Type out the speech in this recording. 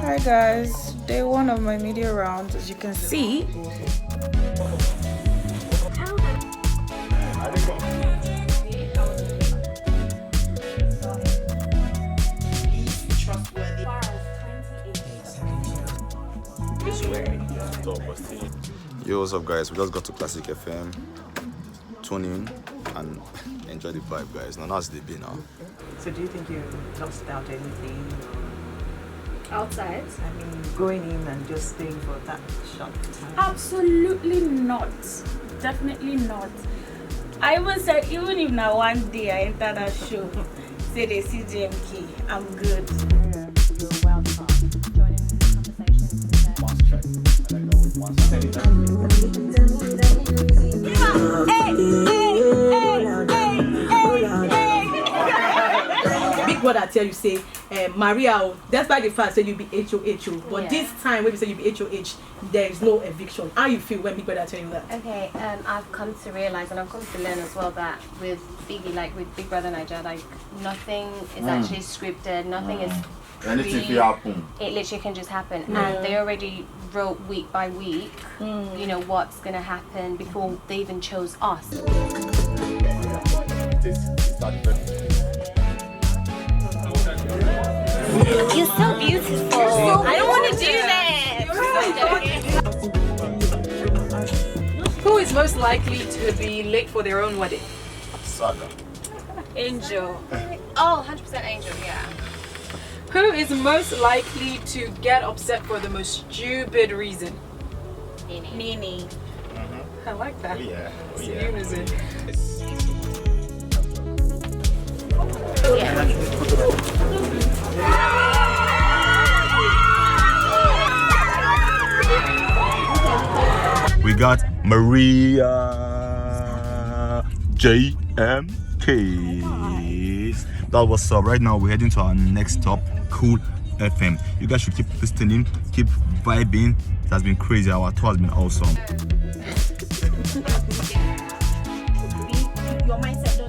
Hi guys, day one of my media round. As you can see, Yo, what's up guys? We just got to Classic FM, tune in and enjoy the vibe guys. Now that's the day now. So do you think you lost out anything? Outside? I mean, going in and just staying for that short time? Absolutely not. Definitely not. I even said, even if now one day I enter that show, say they see JMK, I'm good. You're welcome. Joining the Big brother tell you say, Maria, despite the fact say you be HOHO, but this time when you say you be HOH, there is no eviction. How you feel when Big brother tell you that? Okay, I've come to realize and I've come to learn as well that with Biggie, like with Big Brother Naija, like nothing is actually scripted, nothing is anything can happen. It literally can just happen, and they already wrote week by week, you know what's gonna happen before they even chose us. You're so beautiful. I don't want to do that. Who is most likely to be late for their own wedding? Saga. Angel. Oh, 100% Angel, yeah. Who is most likely to get upset for the most stupid reason? Nini. I like that. Yeah. It's unison. We got Maria JMK. That was up. Right now we're heading to our next stop, Cool FM. You guys should keep listening, keep vibing. It has been crazy. Our tour has been awesome. Your mindset